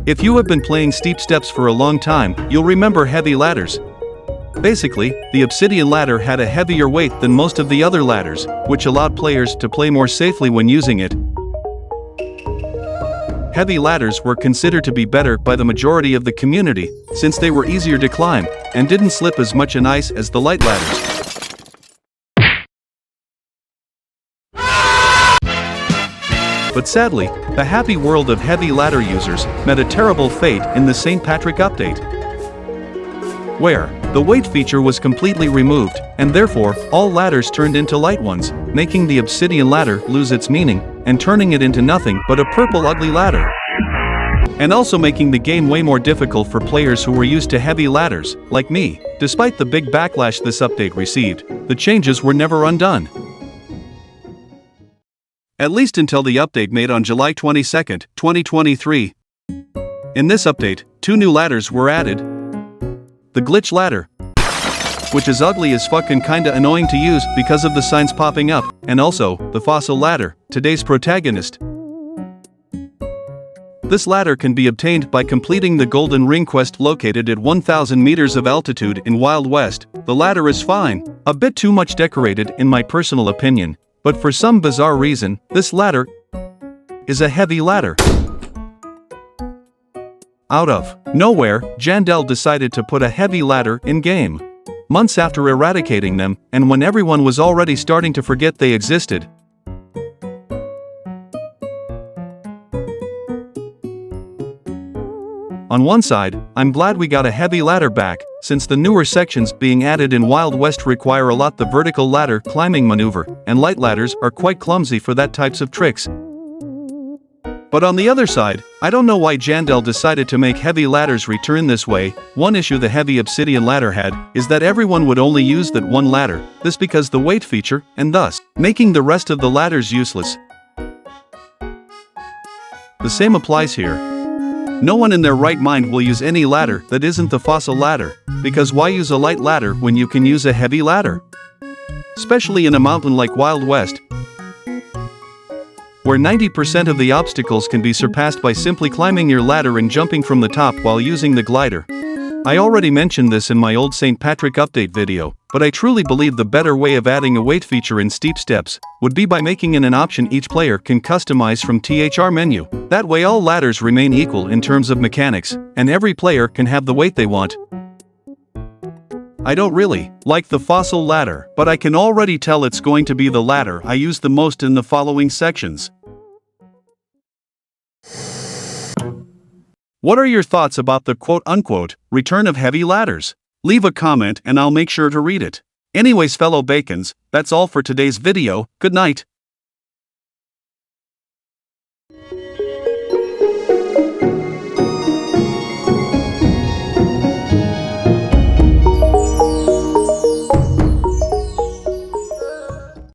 If you have been playing steep steps for a long time, you'll remember heavy ladders. Basically, the obsidian ladder had a heavier weight than most of the other ladders, which allowed players to play more safely when using it. Heavy ladders were considered to be better by the majority of the community, since they were easier to climb, and didn't slip as much in ice as the light ladders. But sadly, the happy world of heavy ladder users met a terrible fate in the St. Patrick update, where the weight feature was completely removed, and therefore all ladders turned into light ones, making the obsidian ladder lose its meaning, and turning it into nothing but a purple ugly ladder. And also making the game way more difficult for players who were used to heavy ladders, like me. Despite the big backlash this update received, the changes were never undone. At least until the update made on July 22, 2023. In this update, 2 new ladders were added. The glitch ladder, which is ugly as fuck and kinda annoying to use because of the signs popping up, and also, the fossil ladder, today's protagonist. This ladder can be obtained by completing the Golden Ring quest located at 1,000 meters of altitude in Wild West. The ladder is fine, a bit too much decorated in my personal opinion, but for some bizarre reason, this ladder is a heavy ladder. Out of nowhere, Jandel decided to put a heavy ladder in-game. Months after eradicating them, and when everyone was already starting to forget they existed. On one side, I'm glad we got a heavy ladder back, since the newer sections being added in Wild West require a lot the vertical ladder climbing maneuver, and light ladders are quite clumsy for that types of tricks. But on the other side, I don't know why Jandel decided to make heavy ladders return this way. One issue the heavy obsidian ladder had, is that everyone would only use that one ladder, this because the weight feature, and thus, making the rest of the ladders useless. The same applies here. No one in their right mind will use any ladder that isn't the fossil ladder, because why use a light ladder when you can use a heavy ladder? Especially in a mountain like Wild West, where 90% of the obstacles can be surpassed by simply climbing your ladder and jumping from the top while using the glider. I already mentioned this in my old St. Patrick update video, but I truly believe the better way of adding a weight feature in steep steps would be by making it an option each player can customize from THR menu. That way all ladders remain equal in terms of mechanics, and every player can have the weight they want. I don't really like the fossil ladder, but I can already tell it's going to be the ladder I use the most in the following sections. What are your thoughts about the quote-unquote return of heavy ladders? Leave a comment and I'll make sure to read it. Anyways, fellow bacons, that's all for today's video. Good night.